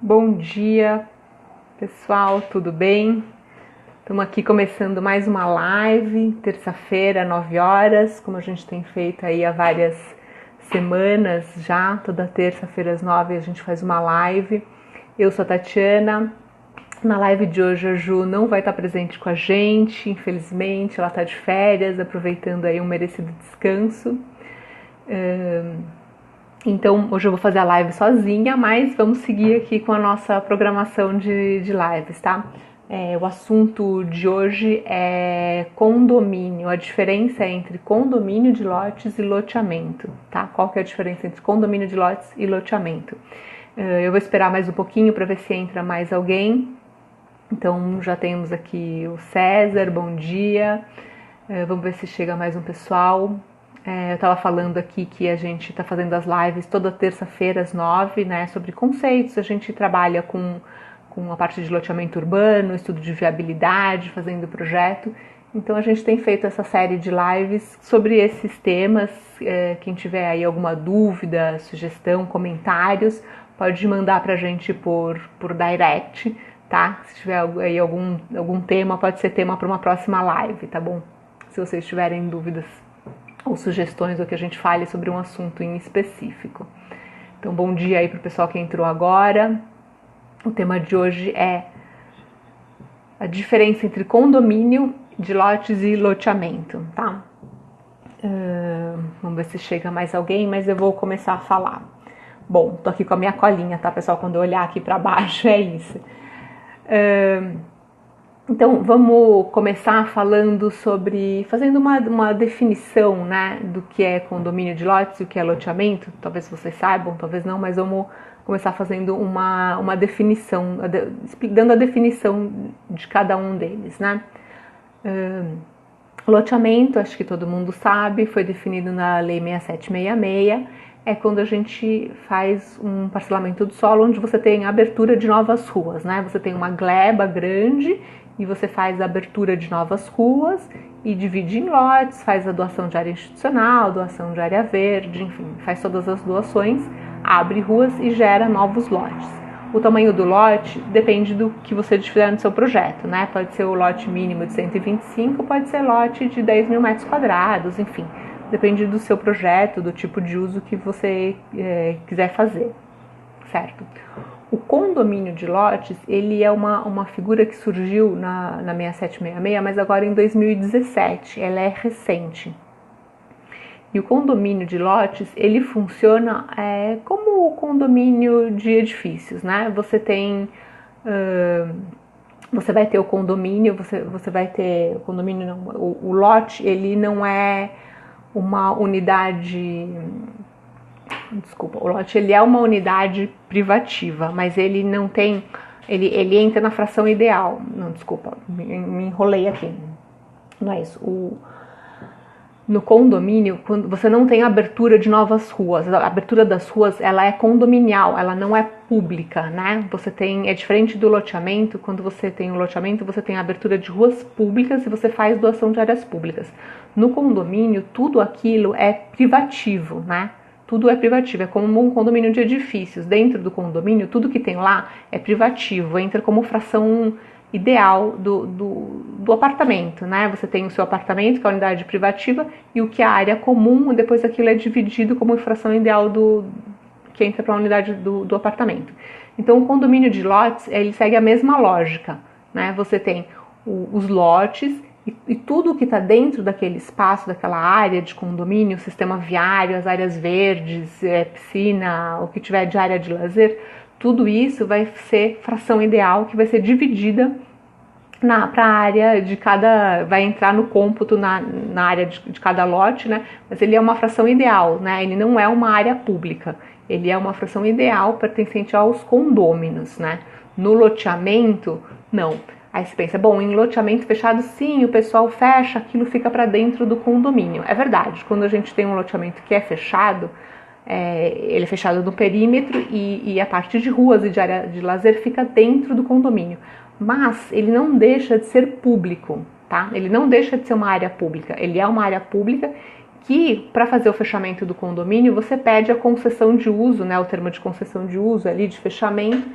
Bom dia, pessoal, tudo bem? Estamos aqui começando mais uma live, terça-feira, 9 horas, como a gente tem feito aí há várias semanas já, toda terça-feira às 9 a gente faz uma live. Eu sou a Tatiana, na live de hoje a Ju não vai estar presente com a gente, infelizmente, ela está de férias, aproveitando aí um merecido descanso. Então, hoje eu vou fazer a live sozinha, mas vamos seguir aqui com a nossa programação de lives, tá? O assunto de hoje é condomínio, a diferença entre condomínio de lotes e loteamento, tá? Qual que é a diferença entre condomínio de lotes e loteamento? Eu vou esperar mais um pouquinho para ver se entra mais alguém. Então, já temos aqui o César, bom dia. Vamos ver se chega mais um pessoal. Eu estava falando aqui que a gente está fazendo as lives toda terça-feira às 9, né, sobre conceitos. A gente trabalha com a parte de loteamento urbano, estudo de viabilidade, fazendo projeto. Então a gente tem feito essa série de lives sobre esses temas. Quem tiver aí alguma dúvida, sugestão, comentários, pode mandar para a gente por direct, tá? Se tiver aí algum tema, pode ser tema para uma próxima live, tá bom? Se vocês tiverem dúvidas ou sugestões ou que a gente fale sobre um assunto em específico. Então, bom dia aí para o pessoal que entrou agora. O tema de hoje é a diferença entre condomínio de lotes e loteamento, tá? Vamos ver se chega mais alguém, mas eu vou começar a falar. Bom, tô aqui com a minha colinha, tá, pessoal? Quando eu olhar aqui para baixo, é isso. Então, vamos começar falando fazendo uma definição, né, do que é condomínio de lotes e o que é loteamento. Talvez vocês saibam, talvez não, mas vamos começar fazendo uma definição, dando a definição de cada um deles, né. Loteamento, acho que todo mundo sabe, foi definido na Lei 6766, é quando a gente faz um parcelamento do solo onde você tem abertura de novas ruas, né? Você tem uma gleba grande e você faz a abertura de novas ruas e divide em lotes, faz a doação de área institucional, doação de área verde, enfim, faz todas as doações, abre ruas e gera novos lotes. O tamanho do lote depende do que você tiver no seu projeto, né? Pode ser o lote mínimo de 125, pode ser lote de 10 mil metros quadrados, enfim. Depende do seu projeto, do tipo de uso que você quiser fazer, certo? O condomínio de lotes, ele é uma figura que surgiu na 6766, mas agora em 2017, ela é recente. E o condomínio de lotes, ele funciona como o condomínio de edifícios, né? Você tem... você vai ter o condomínio, você vai ter... O condomínio não, o lote, ele não é uma unidade... Desculpa, o lote ele é uma unidade privativa, mas ele não tem... Ele entra na fração ideal. Não, desculpa, me enrolei aqui. Não é isso. No condomínio, quando você não tem abertura de novas ruas, a abertura das ruas ela é condominial, ela não é pública, né? É diferente do loteamento. Quando você tem o loteamento, você tem a abertura de ruas públicas e você faz doação de áreas públicas. No condomínio, tudo aquilo é privativo, né? Tudo é privativo, é como um condomínio de edifícios. Dentro do condomínio, tudo que tem lá é privativo, entra como fração ideal do apartamento, né? Você tem o seu apartamento, que é a unidade privativa, e o que é a área comum, depois aquilo é dividido como fração ideal que entra para a unidade do apartamento. Então, o condomínio de lotes, ele segue a mesma lógica, né? Você tem os lotes e tudo que está dentro daquele espaço, daquela área de condomínio, sistema viário, as áreas verdes, piscina, o que tiver de área de lazer, tudo isso vai ser fração ideal que vai ser dividida para a área de cada, vai entrar no cômputo na área de cada lote, né? Mas ele é uma fração ideal, né? Ele não é uma área pública, ele é uma fração ideal pertencente aos condôminos, né? No loteamento, não. Aí você pensa, bom, em loteamento fechado, sim, o pessoal fecha, aquilo fica para dentro do condomínio. É verdade, quando a gente tem um loteamento que é fechado, ele é fechado no perímetro e a parte de ruas e de área de lazer fica dentro do condomínio. Mas ele não deixa de ser público, tá? Ele não deixa de ser uma área pública. Ele é uma área pública que, para fazer o fechamento do condomínio, você pede a concessão de uso, né? O termo de concessão de uso ali, de fechamento,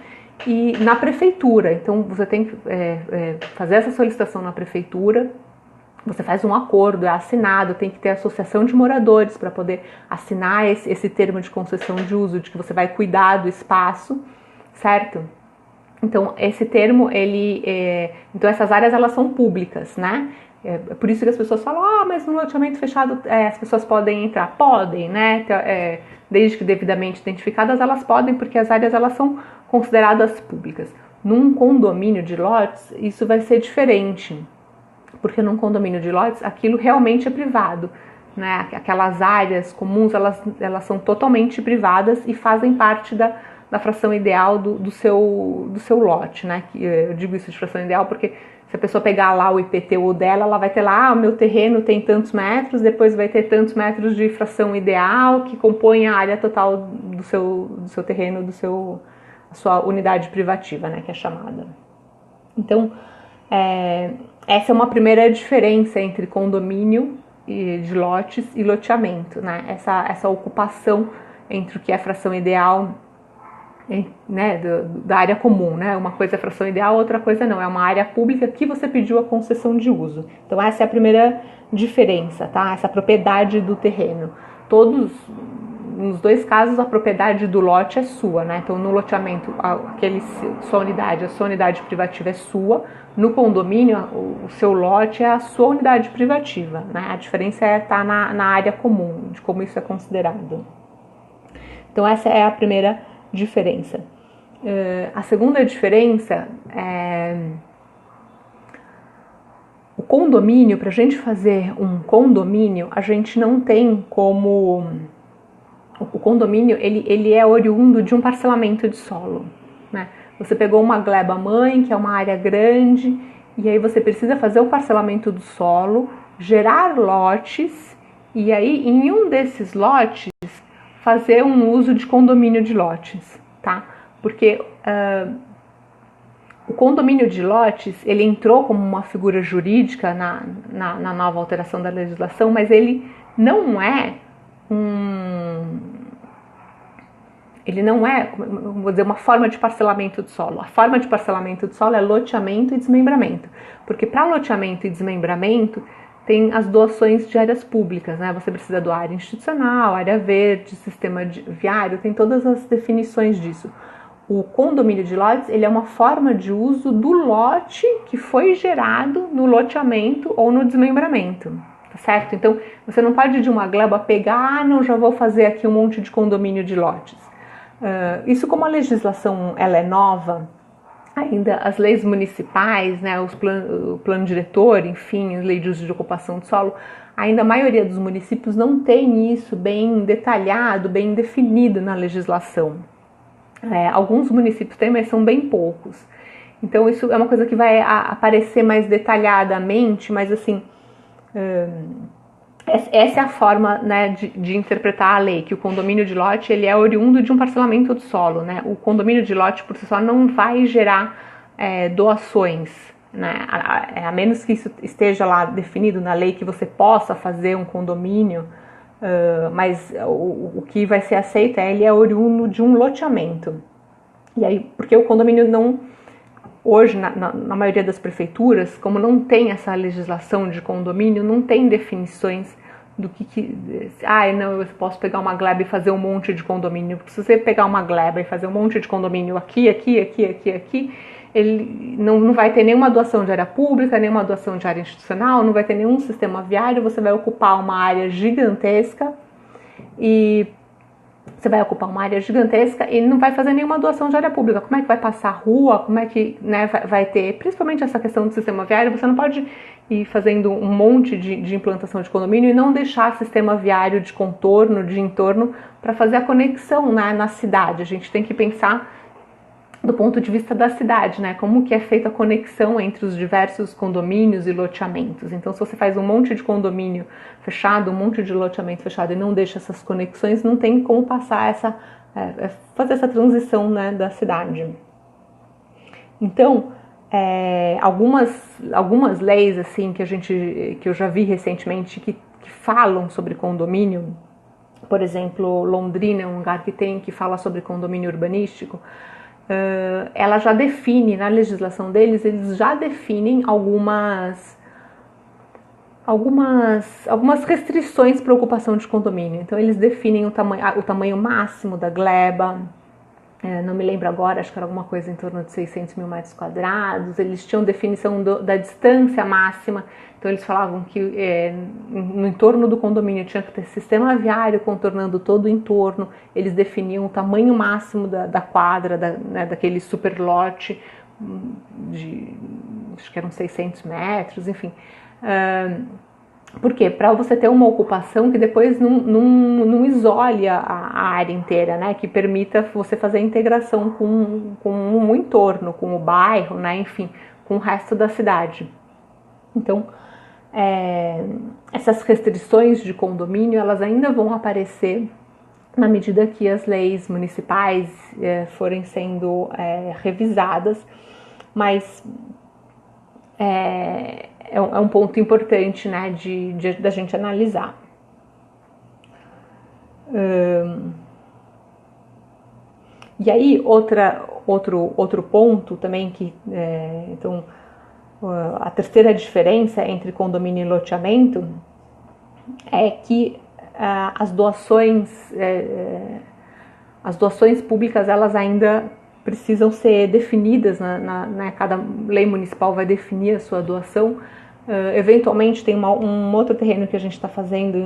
e na prefeitura. Então você tem que fazer essa solicitação na prefeitura, você faz um acordo, é assinado, tem que ter associação de moradores para poder assinar esse termo de concessão de uso, de que você vai cuidar do espaço, certo? Então esse termo, então essas áreas elas são públicas, né? É por isso que as pessoas falam, mas no loteamento fechado as pessoas podem entrar. Podem, né? Desde que devidamente identificadas, elas podem, porque as áreas elas são consideradas públicas. Num condomínio de lotes, isso vai ser diferente, porque num condomínio de lotes, aquilo realmente é privado, né? Aquelas áreas comuns, elas são totalmente privadas e fazem parte da fração ideal do seu lote, né? Eu digo isso de fração ideal porque se a pessoa pegar lá o IPTU dela, ela vai ter lá, o meu terreno tem tantos metros, depois vai ter tantos metros de fração ideal, que compõe a área total do seu terreno, a sua unidade privativa, né, que é chamada. Então, essa é uma primeira diferença entre condomínio de lotes e loteamento, né, essa ocupação entre o que é fração ideal, né, da área comum, né? Uma coisa é fração ideal, outra coisa não, é uma área pública que você pediu a concessão de uso. Então essa é a primeira diferença, tá? Essa propriedade do terreno. Nos dois casos a propriedade do lote é sua, né? Então no loteamento a sua unidade privativa é sua, no condomínio o seu lote é a sua unidade privativa, né? A diferença tá na área comum, de como isso é considerado. Então essa é a primeira diferença. A segunda diferença é o condomínio. Para a gente fazer um condomínio, a gente não tem como... O condomínio ele é oriundo de um parcelamento de solo, né? Você pegou uma gleba mãe, que é uma área grande, e aí você precisa fazer o parcelamento do solo, gerar lotes, e aí em um desses lotes fazer um uso de condomínio de lotes, tá? Porque o condomínio de lotes, ele entrou como uma figura jurídica na nova alteração da legislação, mas ele não é vou dizer, uma forma de parcelamento de solo. A forma de parcelamento de solo é loteamento e desmembramento, porque para loteamento e desmembramento tem as doações de áreas públicas, né? Você precisa doar área institucional, área verde, sistema viário, tem todas as definições disso. O condomínio de lotes, ele é uma forma de uso do lote que foi gerado no loteamento ou no desmembramento, tá certo? Então, você não pode de uma gleba pegar, não, já vou fazer aqui um monte de condomínio de lotes. Isso, como a legislação ela é nova, ainda as leis municipais, né, o plano diretor, enfim, a lei de uso de ocupação de solo, ainda a maioria dos municípios não tem isso bem detalhado, bem definido na legislação. Alguns municípios têm, mas são bem poucos. Então isso é uma coisa que vai aparecer mais detalhadamente, mas assim, essa é a forma, né, de interpretar a lei, que o condomínio de lote ele é oriundo de um parcelamento do solo, né? O condomínio de lote por si só não vai gerar doações, né? A menos que isso esteja lá definido na lei que você possa fazer um condomínio, mas o que vai ser aceito ele é oriundo de um loteamento. E aí, porque o condomínio não... Hoje, na maioria das prefeituras, como não tem essa legislação de condomínio, não tem definições do não, eu posso pegar uma gleba e fazer um monte de condomínio. Se você pegar uma gleba e fazer um monte de condomínio aqui, ele não vai ter nenhuma doação de área pública, nenhuma doação de área institucional, não vai ter nenhum sistema viário, você vai ocupar uma área gigantesca e não vai fazer nenhuma doação de área pública. Como é que vai passar a rua? Como é que, né, vai ter, principalmente essa questão do sistema viário, você não pode ir fazendo um monte de implantação de condomínio e não deixar sistema viário de contorno, de entorno, para fazer a conexão, né, na cidade. A gente tem que pensar do ponto de vista da cidade, né, como que é feita a conexão entre os diversos condomínios e loteamentos. Então, se você faz um monte de condomínio fechado, um monte de loteamento fechado e não deixa essas conexões, não tem como passar fazer essa transição, né, da cidade. Então, algumas leis assim que eu já vi recentemente que falam sobre condomínio, por exemplo, Londrina é um lugar que fala sobre condomínio urbanístico. ela já define, na legislação deles, eles já definem algumas restrições para ocupação de condomínio. Então eles definem o tamanho máximo da gleba, não me lembro agora, acho que era alguma coisa em torno de 600 mil metros quadrados. Eles tinham definição da distância máxima, então eles falavam que no entorno do condomínio tinha que ter sistema viário contornando todo o entorno. Eles definiam o tamanho máximo da quadra, daquele super lote, acho que eram 600 metros, enfim. Por quê? Para você ter uma ocupação que depois não isole a área inteira, né? Que permita você fazer a integração com o entorno, com o bairro, né? Enfim, com o resto da cidade. Então, essas restrições de condomínio, elas ainda vão aparecer na medida que as leis municipais forem sendo revisadas, mas é um ponto importante, né, da gente analisar. E aí, outro ponto também então, a terceira diferença entre condomínio e loteamento é que as doações públicas, elas ainda precisam ser definidas, cada lei municipal vai definir a sua doação. Eventualmente tem um outro terreno que a gente está fazendo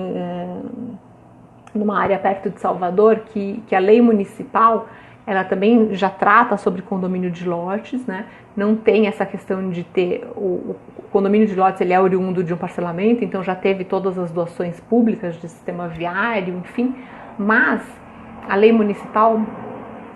numa área perto de Salvador, que a lei municipal, ela também já trata sobre condomínio de lotes, né? Não tem essa questão de ter o condomínio de lotes, ele é oriundo de um parcelamento, então já teve todas as doações públicas de sistema viário, enfim, mas a lei municipal,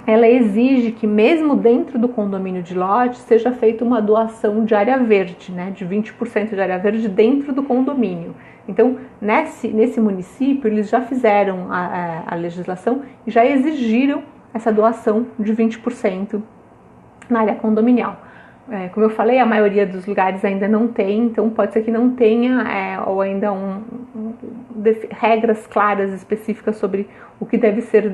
ela exige que mesmo dentro do condomínio de lote seja feita uma doação de área verde, né, de 20% de área verde dentro do condomínio. Então, nesse município, eles já fizeram a legislação e já exigiram essa doação de 20% na área condominial. Como eu falei, a maioria dos lugares ainda não tem, então pode ser que não tenha ou ainda regras claras, específicas sobre o que deve ser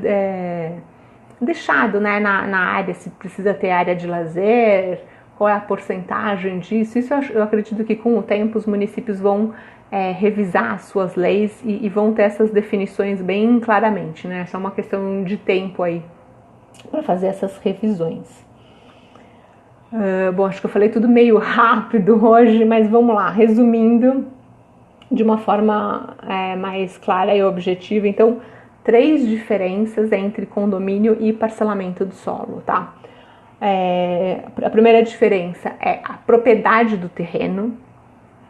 deixado, né, na área, se precisa ter área de lazer, qual é a porcentagem disso. Isso eu acredito que com o tempo os municípios vão revisar suas leis e vão ter essas definições bem claramente, né? É só uma questão de tempo aí para fazer essas revisões. Bom, acho que eu falei tudo meio rápido hoje, mas vamos lá, resumindo de uma forma mais clara e objetiva. Então, 3 diferenças entre condomínio e parcelamento do solo, tá? A primeira diferença é a propriedade do terreno.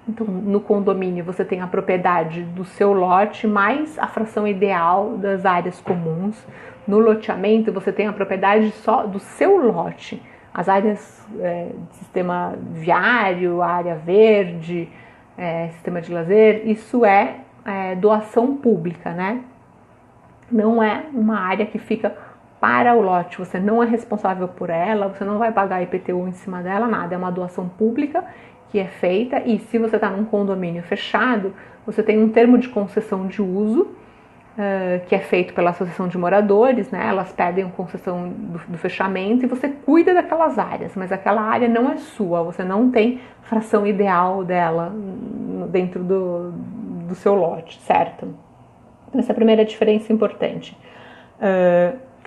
Então, no condomínio você tem a propriedade do seu lote mais a fração ideal das áreas comuns. No loteamento você tem a propriedade só do seu lote. As áreas de sistema viário, área verde, sistema de lazer, isso é doação pública, né? Não é uma área que fica para o lote, você não é responsável por ela, você não vai pagar IPTU em cima dela, nada, é uma doação pública que é feita. E se você está num condomínio fechado, você tem um termo de concessão de uso, que é feito pela associação de moradores, né? Elas pedem concessão do fechamento e você cuida daquelas áreas, mas aquela área não é sua, você não tem fração ideal dela dentro do seu lote, certo? Então essa é a primeira diferença importante.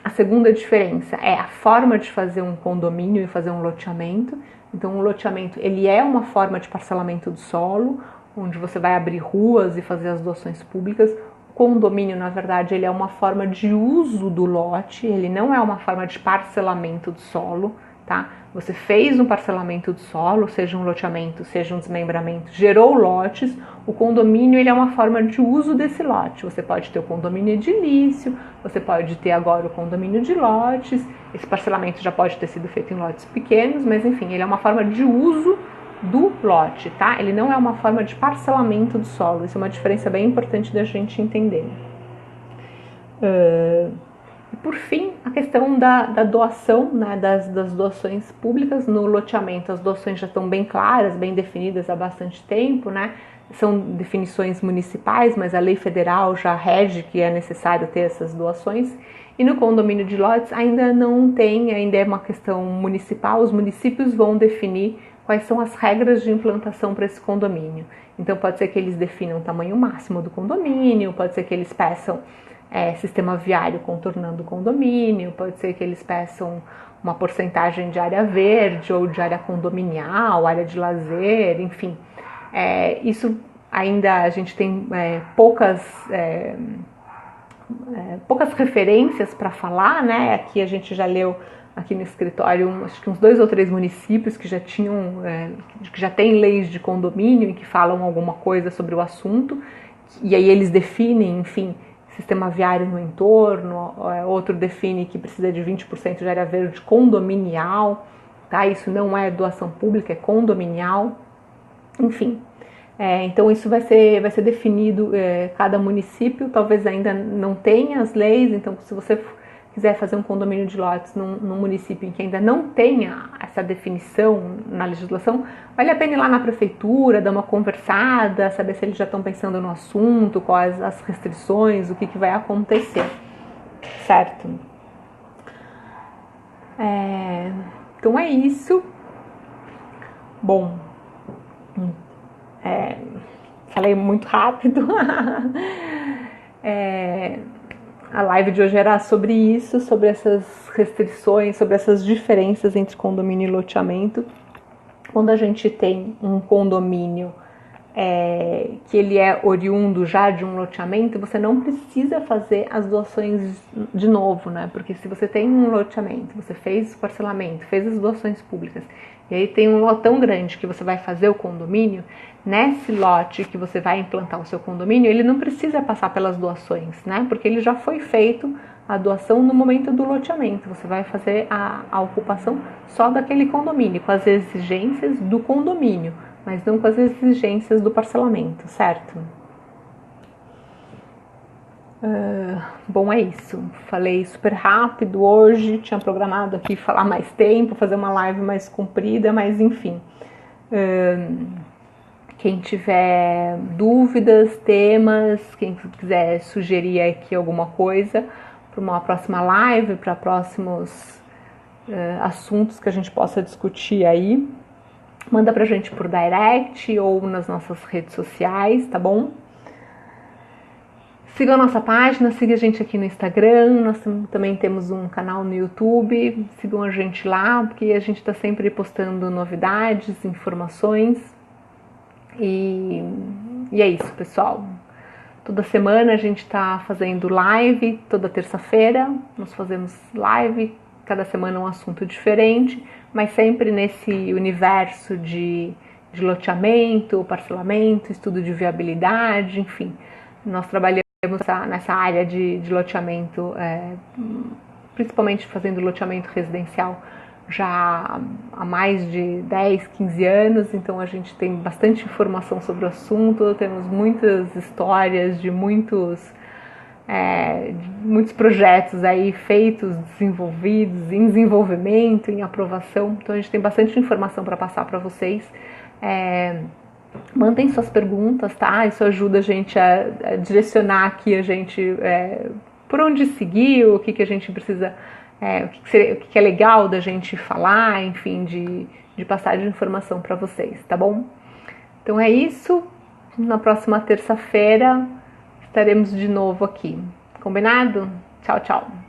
A segunda diferença é a forma de fazer um condomínio e fazer um loteamento. Então um loteamento, ele é uma forma de parcelamento do solo, onde você vai abrir ruas e fazer as doações públicas. Condomínio, na verdade, ele é uma forma de uso do lote, ele não é uma forma de parcelamento do solo, tá? Você fez um parcelamento do solo, seja um loteamento, seja um desmembramento, gerou lotes, o condomínio, ele é uma forma de uso desse lote. Você pode ter o condomínio edilício, você pode ter agora o condomínio de lotes, esse parcelamento já pode ter sido feito em lotes pequenos, mas enfim, ele é uma forma de uso do lote, tá? Ele não é uma forma de parcelamento do solo. Isso é uma diferença bem importante da gente entender. E por fim, a questão da doação, né, das doações públicas. No loteamento, as doações já estão bem claras, bem definidas há bastante tempo, né? são definições municipais, mas a lei federal já rege que é necessário ter essas doações. E no condomínio de lotes ainda não tem, ainda é uma questão municipal, os municípios vão definir quais são as regras de implantação para esse condomínio. Então pode ser que eles definam o tamanho máximo do condomínio, pode ser que eles peçam sistema viário contornando o condomínio, pode ser que eles peçam uma porcentagem de área verde ou de área condominial, área de lazer, enfim. Isso ainda a gente tem poucas referências para falar, né? Aqui a gente já leu aqui no escritório, acho que uns 2 ou 3 municípios que já tinham, que já têm leis de condomínio e que falam alguma coisa sobre o assunto, e aí eles definem, enfim, sistema viário no entorno, outro define que precisa de 20% de área verde condominial, tá? Isso não é doação pública, é condominial, enfim. Então isso vai ser definido, cada município talvez ainda não tenha as leis, então se você quiser fazer um condomínio de lotes num município em que ainda não tenha essa definição na legislação, vale a pena ir lá na prefeitura, dar uma conversada, saber se eles já estão pensando no assunto, quais as restrições, o que vai acontecer, certo? Então é isso. Bom, falei muito rápido. A live de hoje era sobre isso, sobre essas restrições, sobre essas diferenças entre condomínio e loteamento. Quando a gente tem um condomínio que ele é oriundo já de um loteamento, você não precisa fazer as doações de novo, né? Porque se você tem um loteamento, você fez o parcelamento, fez as doações públicas, e aí tem um lote tão grande que você vai fazer o condomínio, nesse lote que você vai implantar o seu condomínio, ele não precisa passar pelas doações, né? Porque ele já foi feito a doação no momento do loteamento. Você vai fazer a ocupação só daquele condomínio, com as exigências do condomínio, mas não com as exigências do parcelamento, certo? Bom, é isso. Falei super rápido hoje, tinha programado aqui falar mais tempo, fazer uma live mais comprida, mas enfim. Quem tiver dúvidas, temas, quem quiser sugerir aqui alguma coisa para uma próxima live, para próximos assuntos que a gente possa discutir aí, manda pra gente por direct ou nas nossas redes sociais, tá bom? Siga a nossa página, siga a gente aqui no Instagram, nós também temos um canal no YouTube, sigam a gente lá, porque a gente está sempre postando novidades, informações, e é isso, pessoal. Toda semana a gente está fazendo live, toda terça-feira nós fazemos live, cada semana um assunto diferente, mas sempre nesse universo de loteamento, parcelamento, estudo de viabilidade, enfim, nós trabalhamos nessa área de loteamento, principalmente fazendo loteamento residencial já há mais de 10, 15 anos, então a gente tem bastante informação sobre o assunto, temos muitas histórias de muitos projetos aí feitos, desenvolvidos, em desenvolvimento, em aprovação, então a gente tem bastante informação para passar para vocês. Mandem suas perguntas, tá? Isso ajuda a gente a direcionar aqui a gente por onde seguir, o que a gente precisa, o que é legal da gente falar, enfim, de passar de informação para vocês, tá bom? Então é isso. Na próxima terça-feira estaremos de novo aqui. Combinado? Tchau, tchau.